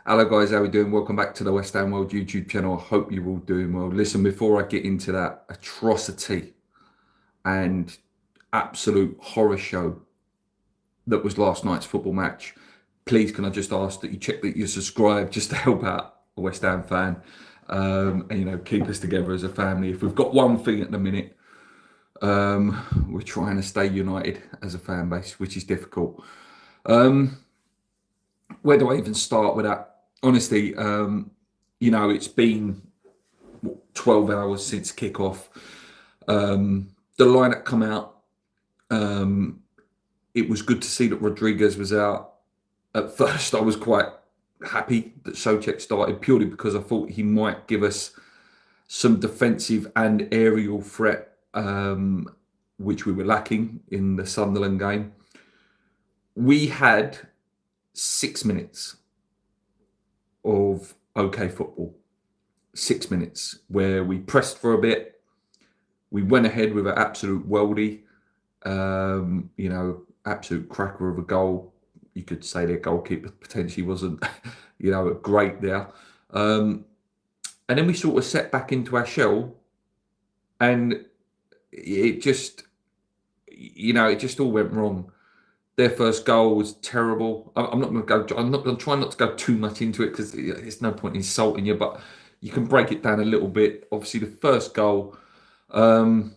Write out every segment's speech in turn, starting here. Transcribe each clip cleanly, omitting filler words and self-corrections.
Hello guys, how are we doing? Welcome back to the West Ham World YouTube channel. I hope you're all doing well. Listen, before I get into that atrocity and absolute horror show that was last night's football match, please can I just ask that you check that you're subscribed just to help out a West Ham fan and keep us together as a family. If we've got one thing at the minute, we're trying to stay united as a fan base, which is difficult. Where do I even start with that? Honestly, it's been 12 hours since kickoff. The lineup come out. It was good to see that Rodriguez was out. At first, I was quite happy that Souček started purely because I thought he might give us some defensive and aerial threat, which we were lacking in the Sunderland game. We had 6 minutes of okay football. 6 minutes where we pressed for a bit. We went ahead with an absolute worldie, absolute cracker of a goal. You could say their goalkeeper potentially wasn't, great there. And then we sort of set back into our shell, and it just all went wrong. Their first goal was terrible. I'm not going to go. I'm trying not to go too much into it because there's no point in insulting you. But you can break it down a little bit. Obviously, the first goal, the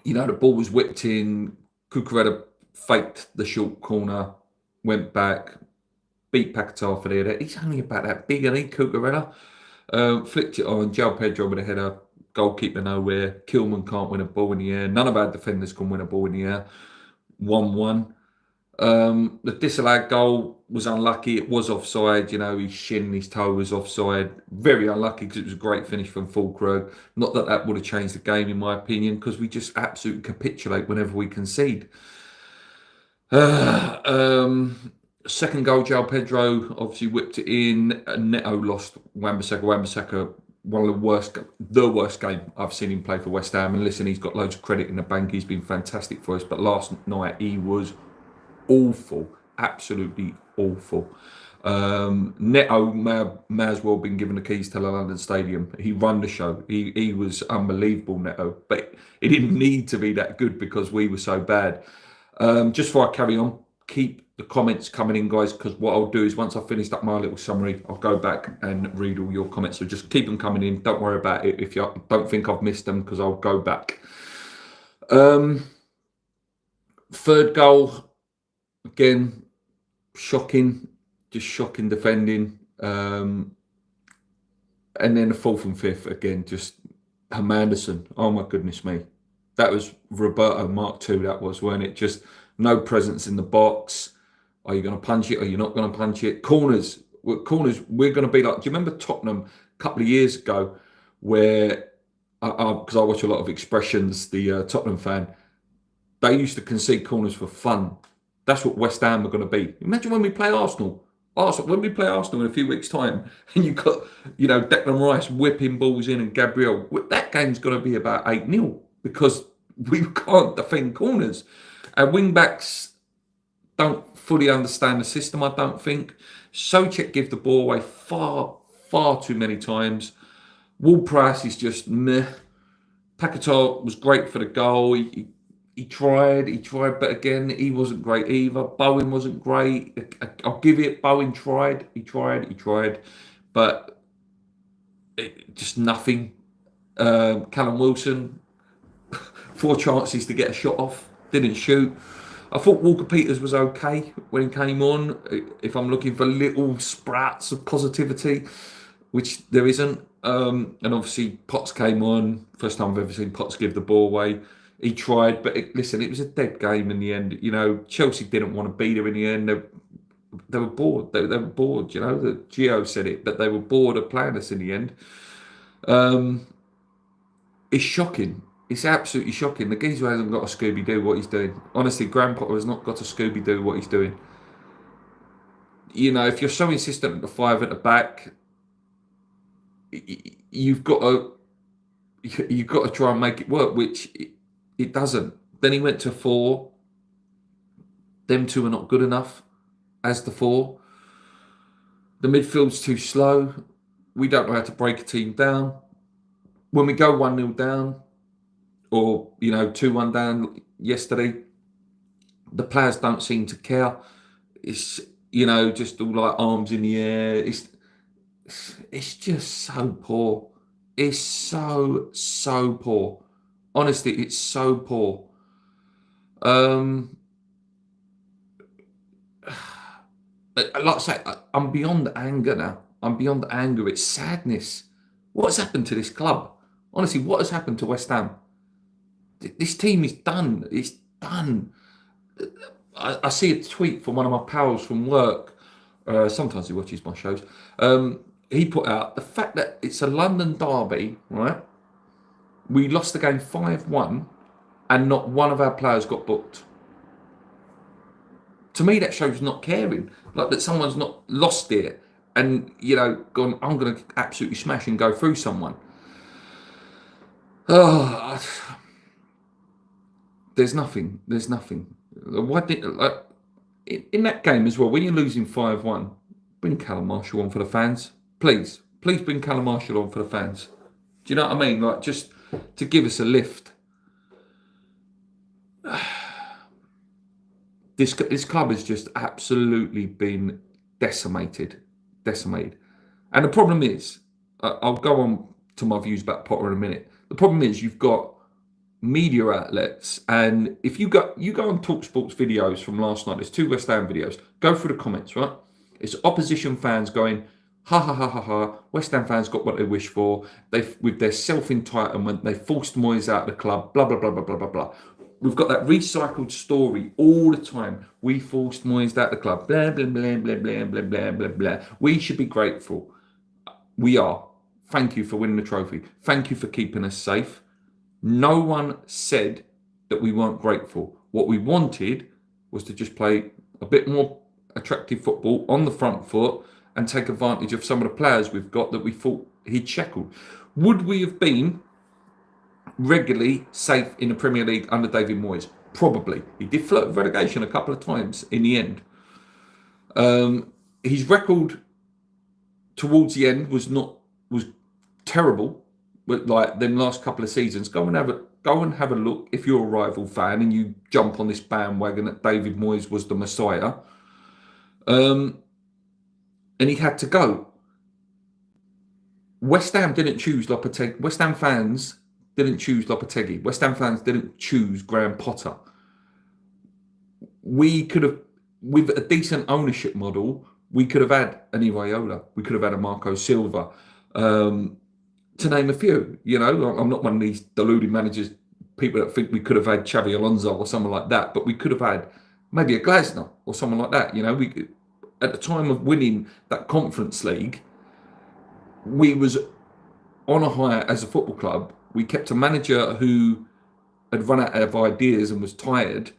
ball was whipped in. Cucurella faked the short corner, went back, beat Paquetá for the header. He's only about that big, isn't he, Cucurella? Flicked it on. João Pedro with a header. Goalkeeper nowhere. Kilman can't win a ball in the air. None of our defenders can win a ball in the air. 1-1. The disallowed goal was unlucky. It was offside. His shin, his toe was offside. Very unlucky because it was a great finish from Fulkrug. Not that that would have changed the game, in my opinion, because we just absolutely capitulate whenever we concede. Second goal, João Pedro obviously whipped it in. Neto lost Wan-Bissaka. Wan-Bissaka, one of the worst game I've seen him play for West Ham. And listen, he's got loads of credit in the bank. He's been fantastic for us. But last night he was awful, absolutely awful. Neto may as well been given the keys to the London Stadium. He run the show. He was unbelievable, Neto. But he didn't need to be that good because we were so bad. Just before I carry on, keep the comments coming in, guys, because what I'll do is once I've finished up my little summary, I'll go back and read all your comments. So just keep them coming in. Don't worry about it if you don't think I've missed them, because I'll go back. Third goal, again, shocking, just shocking defending. And then the fourth and fifth, again, just Hermanderson. Oh my goodness me. That was Roberto Mark II, that was, weren't it? Just no presence in the box. Are you going to punch it? Are you not going to punch it? Corners, we're going to be like, do you remember Tottenham a couple of years ago where, because I watch a lot of Expressions, the Tottenham fan, they used to concede corners for fun. That's what West Ham are going to be. Imagine when we play Arsenal. When we play Arsenal in a few weeks' time, and you've got, Declan Rice whipping balls in and Gabriel, that game's going to be about 8-0 because we can't defend corners. Our wing-backs don't fully understand the system, I don't think. Souček give the ball away far, far too many times. Ward-Prowse is just meh. Paquetá was great for the goal. He tried, but again, he wasn't great either. Bowen wasn't great. I'll give it. Bowen tried. He tried, but just nothing. Callum Wilson, 4 chances to get a shot off, didn't shoot. I thought Walker Peters was okay when he came on. If I'm looking for little sprouts of positivity, which there isn't. And obviously Potts came on. First time I've ever seen Potts give the ball away. He tried, but listen, it was a dead game in the end. Chelsea didn't want to beat her in the end. They were bored. They were bored. The Gio said it, but they were bored of playing us in the end. It's shocking. It's absolutely shocking. The geezer hasn't got a Scooby-Doo what he's doing. Honestly, Graham Potter has not got a Scooby-Doo what he's doing. If you're so insistent at the 5 at the back, you've got to try and make it work, which it doesn't. Then he went to 4. Them 2 are not good enough as the 4. The midfield's too slow. We don't know how to break a team down. When we go 1-0 down, or 2-1 down yesterday, the players don't seem to care. It's just all like arms in the air. It's just so poor. It's so poor. Honestly, it's so poor. Like I say, I'm beyond anger now. I'm beyond anger. It's sadness. What has happened to this club? Honestly, what has happened to West Ham? This team is done. It's done. I see a tweet from one of my pals from work. Sometimes he watches my shows. He put out the fact that it's a London derby, right? We lost the game 5-1 and not one of our players got booked. To me, that shows not caring. Like that someone's not lost it and, gone, I'm going to absolutely smash and go through someone. Oh, there's nothing. There's nothing. Why did in that game as well, when you're losing 5-1, bring Callum Marshall on for the fans. Please bring Callum Marshall on for the fans. Do you know what I mean? Like, just to give us a lift. This club has just absolutely been decimated. And the problem is, I'll go on to my views about Potter in a minute. The problem is you've got media outlets, and if you go on TalkSport's videos from last night, there's 2 West Ham videos. Go through the comments, right? It's opposition fans going, ha ha ha ha ha. West Ham fans got what they wished for. With their self-entitlement, they forced Moyes out of the club. Blah blah blah blah blah blah blah. We've got that recycled story all the time. We forced Moyes out of the club. Blah blah blah blah blah blah blah blah blah. We should be grateful. We are. Thank you for winning the trophy. Thank you for keeping us safe. No one said that we weren't grateful. What we wanted was to just play a bit more attractive football on the front foot and take advantage of some of the players we've got that we thought he'd shackled. Would we have been regularly safe in the Premier League under David Moyes? Probably. He did flirt with relegation a couple of times in the end. His record towards the end was terrible. But like them last couple of seasons, go and have a look if you're a rival fan and you jump on this bandwagon that David Moyes was the Messiah. And he had to go. West Ham didn't choose Lopetegui. West Ham fans didn't choose Lopetegui. West Ham fans didn't choose Graham Potter. We could have, with a decent ownership model, we could have had an Iraola. We could have had a Marco Silva. To name a few, I'm not one of these deluded managers, people that think we could have had Xavi Alonso or someone like that, but we could have had maybe a Glasner or someone like that. We at the time of winning that Conference League, we was on a high as a football club. We kept a manager who had run out of ideas and was tired.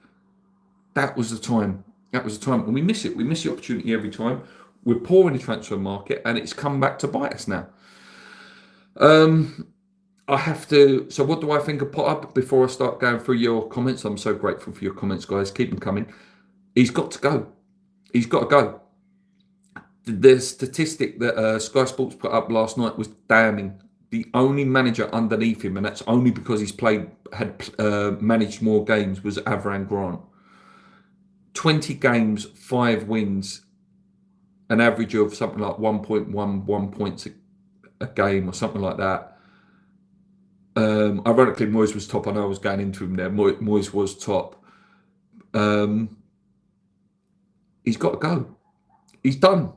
That was the time. And we miss it. We miss the opportunity every time. We're poor in the transfer market, and it's come back to bite us now. I have to. So, what do I think of Potter? Before I start going through your comments, I'm so grateful for your comments, guys. Keep them coming. He's got to go. He's got to go. The statistic that Sky Sports put up last night was damning. The only manager underneath him, and that's only because he's managed more games, was Avram Grant. 20 games, 5 wins, an average of something like 1.1 points a game or something like that. Ironically, Moyes was top. I know I was going into him there. Moyes was top. He's got to go. He's done.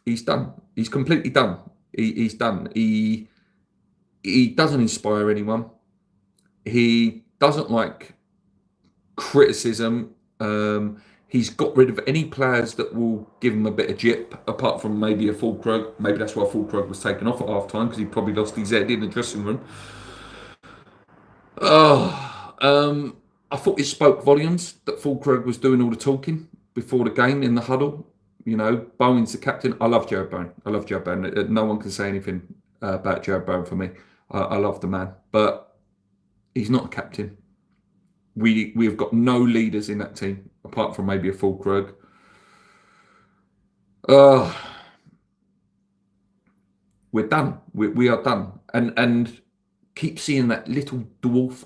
He's completely done. He's done. He doesn't inspire anyone. He doesn't like criticism. He's got rid of any players that will give him a bit of jip, apart from maybe a Fulkrug. Maybe that's why Fulkrug was taken off at half time, because he probably lost his head in the dressing room. I thought it spoke volumes that Fulkrug was doing all the talking before the game in the huddle. Bowen's the captain. I love Jared Bowen. No one can say anything about Jared Bowen for me. I love the man, but he's not a captain. We've got no leaders in that team, apart from maybe a Fulkrug. we're done. We are done. And keep seeing that little dwarf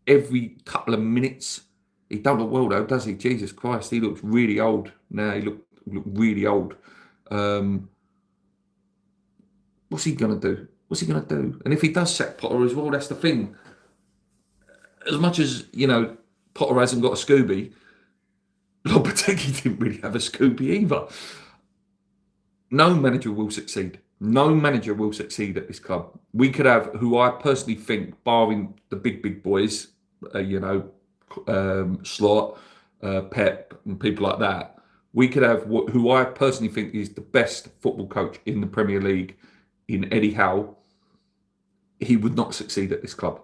every couple of minutes. He don't look well though, does he? Jesus Christ, he looks really old now. He look really old. What's he gonna do? What's he gonna do? And if he does sack Potter as well, that's the thing. As much as Potter hasn't got a Scooby, Lopetegui didn't really have a Scooby either. No manager will succeed. No manager will succeed at this club. We could have, who I personally think, barring the big boys, Slot, Pep, and people like that, we could have who I personally think is the best football coach in the Premier League, in Eddie Howe. He would not succeed at this club.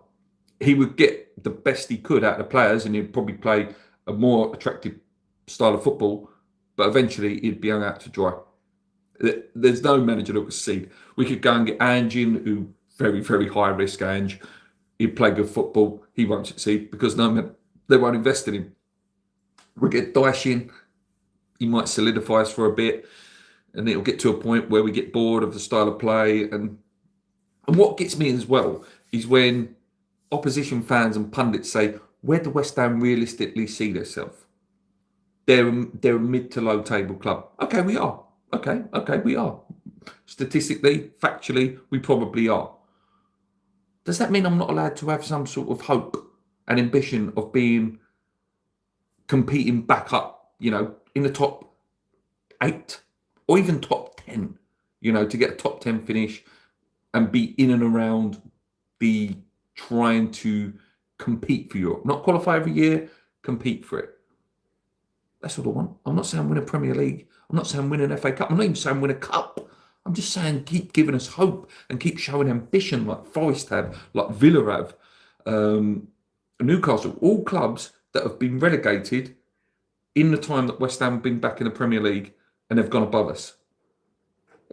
He would get the best he could out of the players, and he'd probably play a more attractive style of football, but eventually he'd be hung out to dry. There's no manager that would succeed. We could go and get Ange in, who very, very high risk Ange. He'd play good football. He won't succeed because they won't invest in him. We get Dyche in. He might solidify us for a bit, and it'll get to a point where we get bored of the style of play. And what gets me as well is when opposition fans and pundits say, where do West Ham realistically see themselves? They're a mid to low table club. Okay, we are. Okay, we are. Statistically, factually, we probably are. Does that mean I'm not allowed to have some sort of hope and ambition of competing back up, in the top 8 or even top 10, to get a top 10 finish and be in and around the trying to compete for Europe? Not qualify every year, compete for it. That's what I want. I'm not saying win a Premier League. I'm not saying win an FA Cup. I'm not even saying win a cup. I'm just saying keep giving us hope and keep showing ambition like Forest have, like Villa have, Newcastle, all clubs that have been relegated in the time that West Ham have been back in the Premier League and they've gone above us.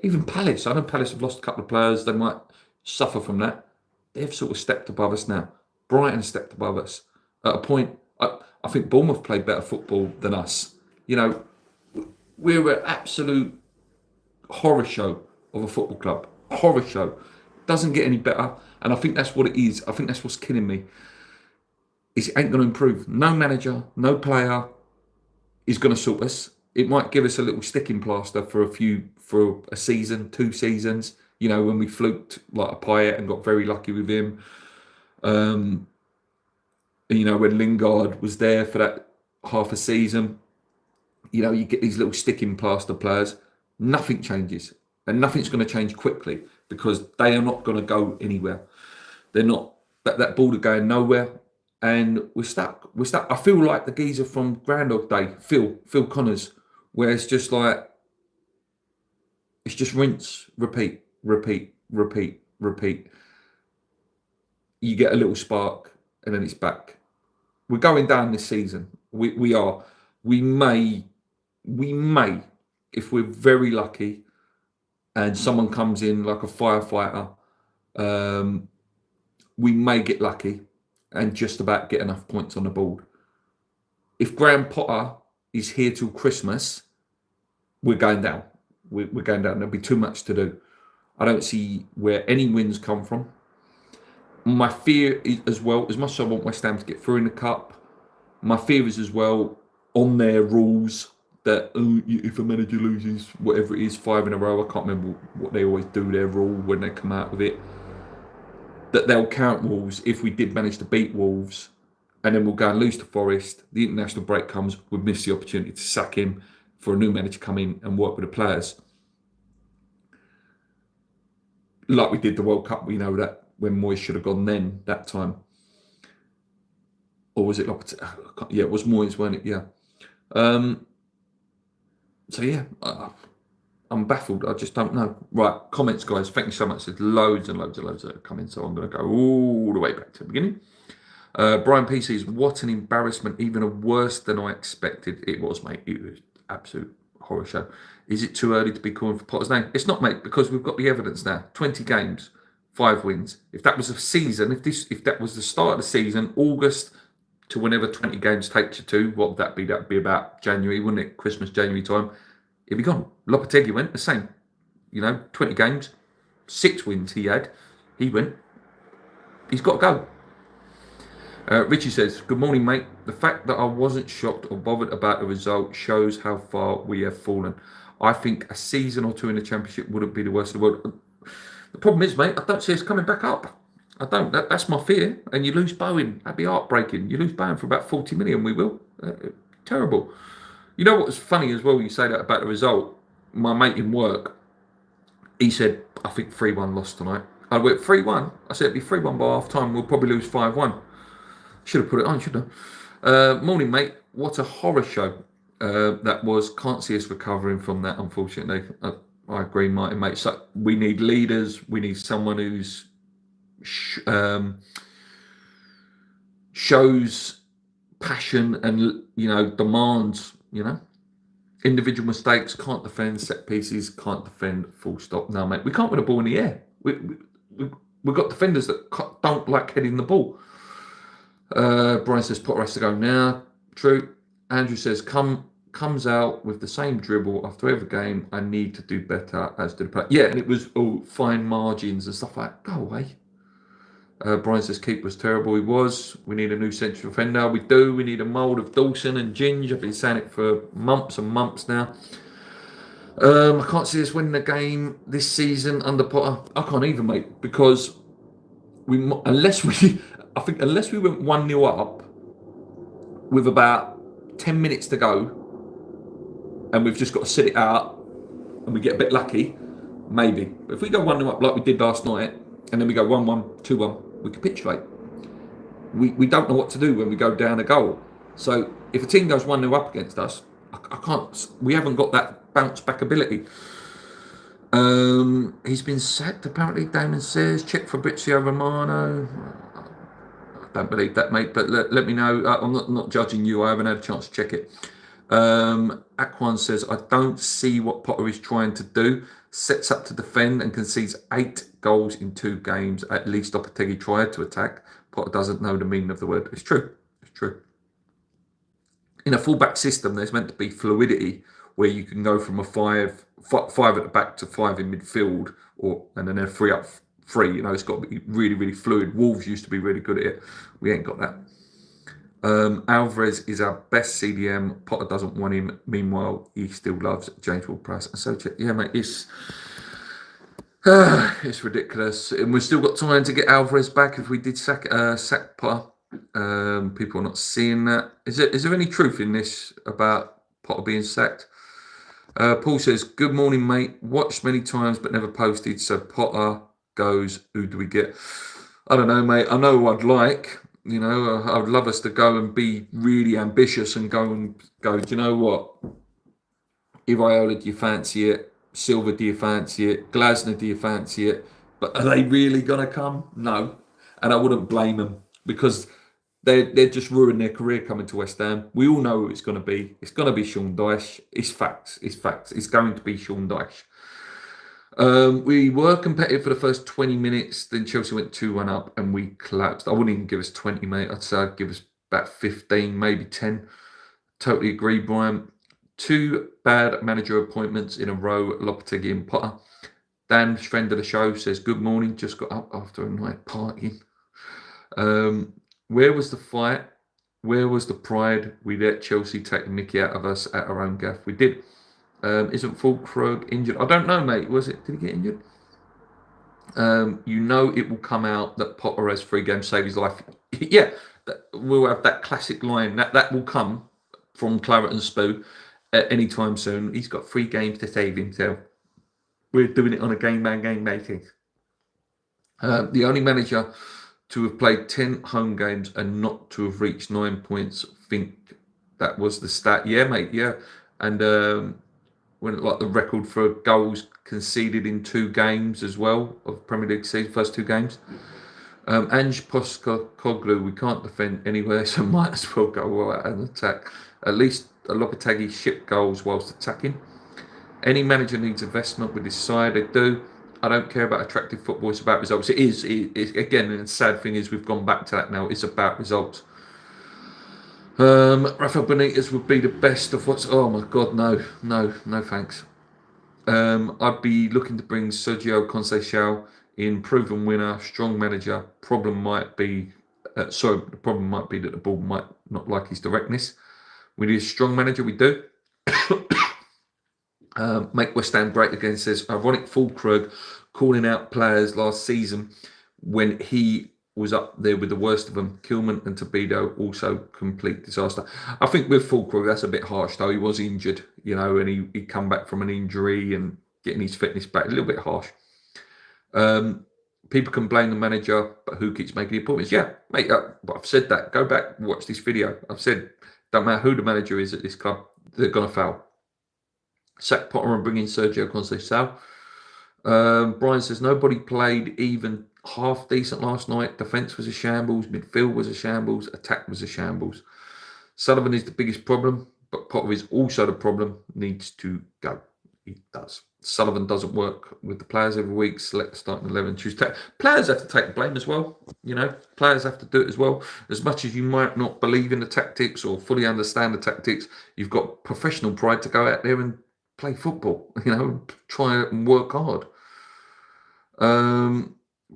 Even Palace. I know Palace have lost a couple of players. They might suffer from that. They've sort of stepped above us now. Brighton stepped above us. At a point, I think Bournemouth played better football than us. We're an absolute horror show of a football club. Horror show. Doesn't get any better. And I think that's what it is. I think that's what's killing me. Is it ain't going to improve. No manager, no player is going to sort us. It might give us a little sticking plaster for a season, 2 seasons. When we fluked like a Payet and got very lucky with him. When Lingard was there for that half a season, you get these little sticking plaster players. Nothing changes, and nothing's going to change quickly because they are not going to go anywhere. They're not. That ball is going nowhere, and we're stuck. I feel like the geezer from Groundhog Day, Phil Connors, where it's just like it's just rinse, repeat. You get a little spark, and then it's back. We're going down this season. We are. We may, if we're very lucky, and someone comes in like a firefighter, we may get lucky and just about get enough points on the board. If Graham Potter is here till Christmas, we're going down. We're going down. There'll be too much to do. I don't see where any wins come from. My fear is as well, as much as I want West Ham to get through in the cup, my fear is as well on their rules that if a manager loses whatever it is 5 in a row, I can't remember what they always do, their rule when they come out with it, that they'll count Wolves if we did manage to beat Wolves, and then we'll go and lose to Forest. The international break comes, we'll miss the opportunity to sack him for a new manager to come in and work with the players. Like we did the World Cup, we know that when Moyes should have gone then, that time. Or was it Lopetegui? Yeah, it was Moyes, weren't it? Yeah. So yeah, I'm baffled. I just don't know. Right, comments, guys. Thank you so much. There's loads and loads and loads that are coming, so I'm going to go all the way back to the beginning. Brian P says, what an embarrassment, even worse than I expected. It was, mate. It was absolute horror show. Is it too early to be calling for Potter's name? It's not, mate, because we've got the evidence now. 20 games, 5 wins. If that was a season, if that was the start of the season, August to whenever 20 games takes you to, what would that be? That'd be about January, wouldn't it? Christmas, January time. It'd be gone. Lopetegui went the same. 20 games, 6 wins he had. He went. He's got to go. Richie says, good morning, mate. The fact that I wasn't shocked or bothered about the result shows how far we have fallen. I think a season or two in the Championship wouldn't be the worst of the world. The problem is, mate, I don't see us coming back up. I don't. That's my fear. And you lose Bowen. That'd be heartbreaking. You lose Bowen for about 40 million, we will. Terrible. You know what was funny as well, you say that about the result? My mate in work, he said, I think 3-1 lost tonight. I went 3-1. I said, it'd be 3-1 by half time. We'll probably lose 5-1. Should have put it on, shouldn't I? Morning, mate. What a horror show that was. Can't see us recovering from that, unfortunately. I agree, Martin, mate. So we need leaders. We need someone who's shows passion and, demands, individual mistakes, can't defend set pieces, can't defend full stop. No, mate, we can't win a ball in the air. We've got defenders that don't like heading the ball. Brian says Potter has to go now. True. Andrew says comes out with the same dribble after every game. I need to do better, as did the player. Yeah, and it was all fine margins and stuff like that. Go away. Brian says keeper was terrible. He was. We need a new central defender. We do. We need a mould of Dawson and Ginge. I've been saying it for months and months now. I can't see us winning a game this season under Potter. I can't either, mate, because unless we went 1-0 up with about 10 minutes to go, and we've just got to sit it out, and we get a bit lucky, maybe. But if we go 1-0 up like we did last night, and then we go 1-1, 2-1, we capitulate. We don't know what to do when we go down a goal. So if a team goes 1-0 up against us, I can't. We haven't got that bounce back ability. He's been sacked, apparently, Damon says. Check Fabrizio Romano. I don't believe that, mate, but let me know. I'm not judging you. I haven't had a chance to check it. Aquan says, I don't see what Potter is trying to do. Sets up to defend and concedes 8 goals in 2 games. At least Lopetegui tried to attack. Potter doesn't know the meaning of the word. It's true. It's true. In a fullback system, there's meant to be fluidity where you can go from a five at the back to 5 in midfield, and then a 3 up 3. It's got to be really, really fluid. Wolves used to be really good at it. We ain't got that. Alvarez is our best CDM. Potter doesn't want him. Meanwhile, he still loves James Ward-Prowse. And so, yeah, mate, it's ridiculous. And we've still got time to get Alvarez back if we did sack Potter. People are not seeing that. Is there any truth in this about Potter being sacked? Paul says, good morning, mate. Watched many times but never posted. So Potter goes, who do we get? I don't know, mate. I know who I'd like. I would love us to go and be really ambitious and go, do you know what? Iraola, do you fancy it? Silva, do you fancy it? Glasner, do you fancy it? But are they really going to come? No. And I wouldn't blame them because they're just ruining their career coming to West Ham. We all know who it's going to be. It's going to be Sean Dyche. It's facts. It's facts. It's going to be Sean Dyche. We were competitive for the first 20 minutes. Then Chelsea went 2-1 up and we collapsed. I wouldn't even give us 20, mate. I'd say I'd give us about 15, maybe 10. Totally agree, Brian. 2 bad manager appointments in a row, Lopetegui and Potter. Dan, friend of the show, says, good morning. Just got up after a night partying. Where was the fight? Where was the pride? We let Chelsea take the mickey out of us at our own gaff. We did. Isn't Fulkrug injured? I don't know, mate. Did he get injured? It will come out that Potter has 3 games saved his life. Yeah, we'll have that classic line. That will come from Claret and Spoo at any time soon. He's got 3 games to save himself. We're doing it on a game-by-game basis. The only manager to have played 10 home games and not to have reached 9 points, I think that was the stat. Yeah, mate, yeah. And when the record for goals conceded in 2 games as well of Premier League season, first 2 games. Ange Postecoglou, we can't defend anywhere, so might as well go out and attack. At least Lopetegui shipped goals whilst attacking. Any manager needs investment with his side. They do. I don't care about attractive football. It's about results. It is. Again, and the sad thing is we've gone back to that now. It's about results. Rafael Benitez would be the best of what's... Oh, my God, no, thanks. I'd be looking to bring Sergio Conceição in, proven winner, strong manager. Problem might be, the problem might be that the ball might not like his directness. We need a strong manager, we do. Make West Ham great again, says ironic Fulkrug calling out players last season when he was up there with the worst of them. Kilman and Tobido also complete disaster. I think with Fulkrug, that's a bit harsh though. He was injured, and he come back from an injury and getting his fitness back. A little bit harsh. People can blame the manager, but who keeps making the appointments? Yeah, mate, I've said that. Go back, watch this video. I've said, don't matter who the manager is at this club, they're going to fail. Sack Potter and bring in Sergio Conceição. Brian says, nobody played even half decent last night. Defence was a shambles. Midfield was a shambles. Attack was a shambles. Sullivan is the biggest problem, but Potter is also the problem. Needs to go. He does. Sullivan doesn't work with the players every week. Select the starting 11. Choose players have to take the blame as well. Players have to do it as well. As much as you might not believe in the tactics or fully understand the tactics, you've got professional pride to go out there and play football. Try and work hard.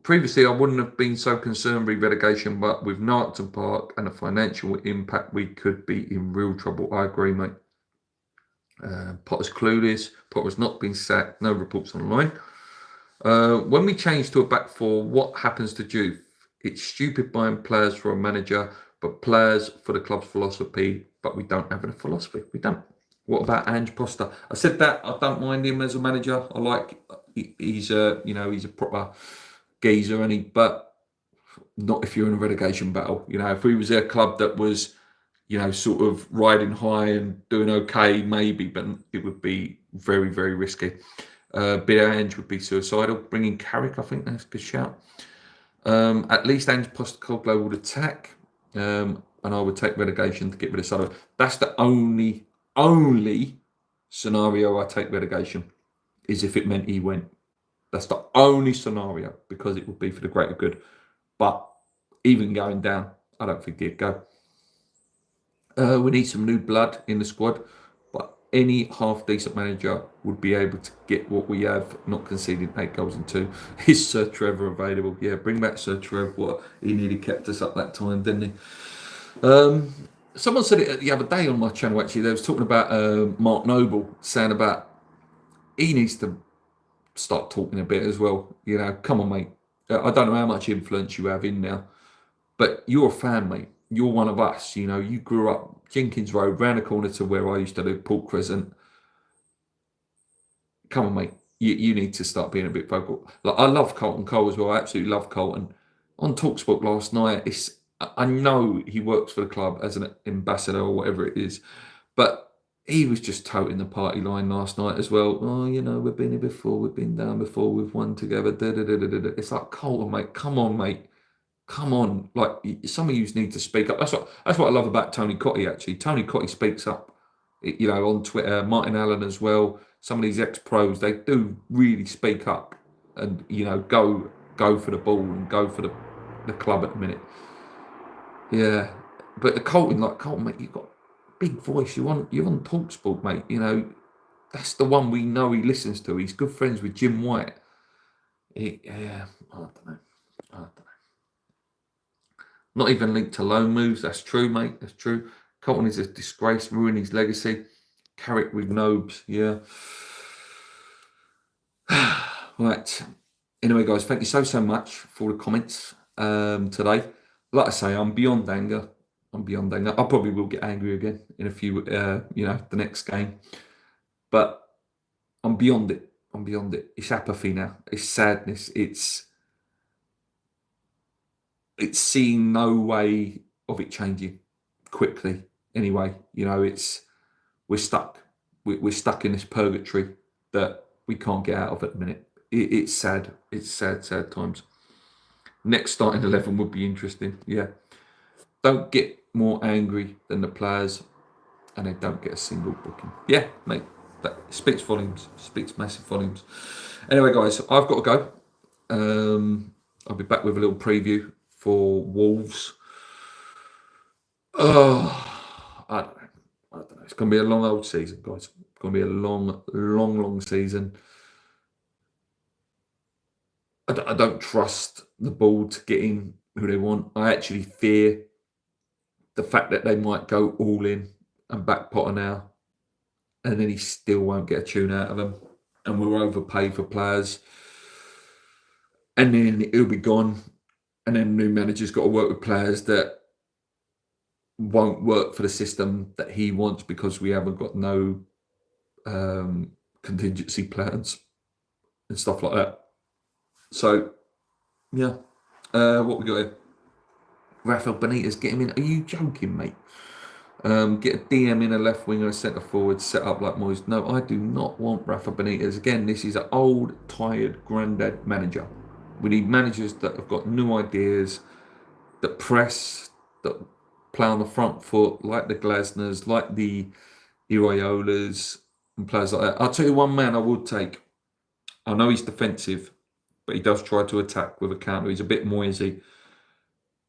Previously, I wouldn't have been so concerned with relegation, but with Narton Park and the financial impact, we could be in real trouble. I agree, mate. Potter's clueless. Potter's not been sacked. No reports online. When we change to a back four, what happens to Juve? It's stupid buying players for a manager, but players for the club's philosophy. But we don't have a philosophy. We don't. What about Ange Poster? I said that I don't mind him as a manager. I like he's a proper geezer, but not if you're in a relegation battle. If we was a club that was sort of riding high and doing okay, maybe, but it would be very, very risky. Ange would be suicidal. Bringing Carrick, I think that's a good shout. At least Ange Postecoglou would attack, and I would take relegation to get rid of Sullivan. That's the only scenario I take relegation, is if it meant he went. That's the only scenario, because it would be for the greater good. But even going down, I don't think he'd go. We need some new blood in the squad, but any half-decent manager would be able to get what we have, not conceding 8 goals in 2. Is Sir Trevor available? Yeah, bring back Sir Trevor. What, he nearly kept us up that time, didn't he? Someone said it the other day on my channel, actually. They was talking about Mark Noble, saying about he needs to start talking a bit as well. Come on, mate. I don't know how much influence you have in now, but you're a fan, mate. You're one of us. You grew up Jenkins Road, round the corner to where I used to live, Port Crescent. Come on, mate. You need to start being a bit vocal. Like, I love Colton Cole as well. I absolutely love Colton. On TalkSport last night, I know he works for the club as an ambassador or whatever it is, but he was just toting the party line last night as well. Oh, we've been here before, we've been down before, we've won together. It's like, Colton, mate, come on, mate. Come on. Like, some of you need to speak up. That's what I love about Tony Cottee, actually. Tony Cottee speaks up, on Twitter. Martin Allen as well. Some of these ex-pros, they do really speak up and, go for the ball and go for the club at the minute. Yeah, but the Colton, mate, you've got a big voice. You're on TalkSport, mate. That's the one we know he listens to. He's good friends with Jim White. I don't know. Not even linked to loan moves. That's true, mate. That's true. Colton is a disgrace, ruining his legacy. Carrick with Nobes, yeah. Right. Anyway, guys, thank you so much for the comments today. Like I say, I'm beyond anger. I probably will get angry again in a few, the next game. But I'm beyond it. It's apathy now. It's sadness. It's seeing no way of it changing quickly. Anyway, we're stuck. We're stuck in this purgatory that we can't get out of at the minute. It's sad. It's sad times. Next starting 11 would be interesting. Yeah. Don't get more angry than the players, and they don't get a single booking. Yeah, mate. That speaks volumes. Speaks massive volumes. Anyway, guys, I've got to go. I'll be back with a little preview for Wolves. I don't know. It's going to be a long old season, guys. Going to be a long season. I don't trust the board to get in who they want. I actually fear the fact that they might go all in and back Potter now, and then he still won't get a tune out of them, and we'll overpay for players, and then he'll be gone, and then new manager's got to work with players that won't work for the system that he wants because we haven't got no contingency plans and stuff like that. So, yeah. What we got here? Rafael Benitez, get him in. Are you joking, mate? Get a DM in a left winger, a centre forward, set up like Moyes. No, I do not want Rafa Benitez. Again, this is an old, tired, granddad manager. We need managers that have got new ideas, that press, that play on the front foot, like the Glasners, like the Iraolas, and players like that. I'll tell you one man I would take. I know he's defensive, but he does try to attack with a counter. He's a bit Moyesy.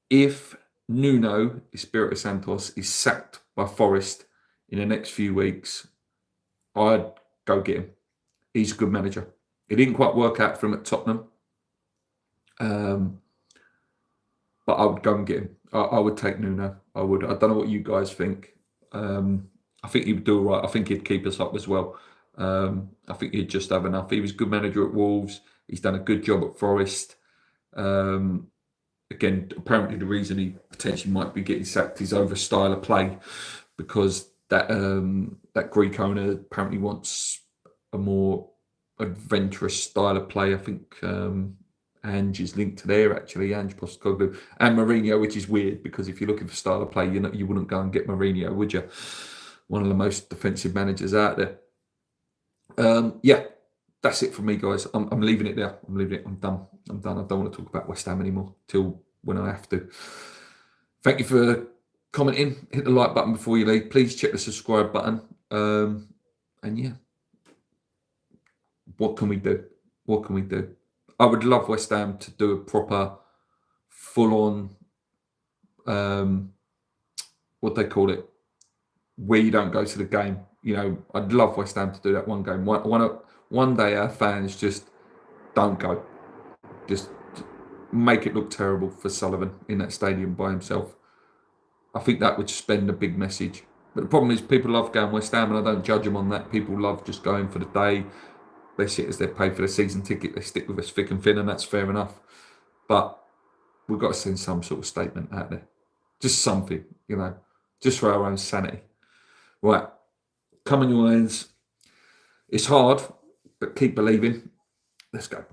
If Nuno Espirito Santos is sacked by Forest in the next few weeks, I'd go get him. He's a good manager. It didn't quite work out for him at Tottenham, but I would go and get him. I would take Nuno. I would. I don't know what you guys think. I think he would do all right. I think he'd keep us up as well. I think he'd just have enough. He was a good manager at Wolves. He's done a good job at Forest. Again, apparently the reason he potentially might be getting sacked is over style of play, because that Greek owner apparently wants a more adventurous style of play. I think Ange is linked to there, actually, Ange Postecoglou and Mourinho, which is weird because if you're looking for style of play, you wouldn't go and get Mourinho, would you? One of the most defensive managers out there. Yeah, that's it for me, guys. I'm leaving it there. I'm leaving it. I'm done. I don't want to talk about West Ham anymore till when I have to. Thank you for commenting. Hit the like button before you leave. Please check the subscribe button. And yeah, what can we do? What can we do? I would love West Ham to do a proper, full-on, what they call it, where you don't go to the game. You know, I'd love West Ham to do that one game. One day our fans just don't go. Just make it look terrible for Sullivan in that stadium by himself. I think that would send a big message. But the problem is people love going West Ham, and I don't judge them on that. People love just going for the day. They see it as they pay for the season ticket. They stick with us thick and thin, and that's fair enough. But we've got to send some sort of statement out there. Just something, you know, just for our own sanity. Right. Come on, your hands. It's hard, but keep believing. Let's go.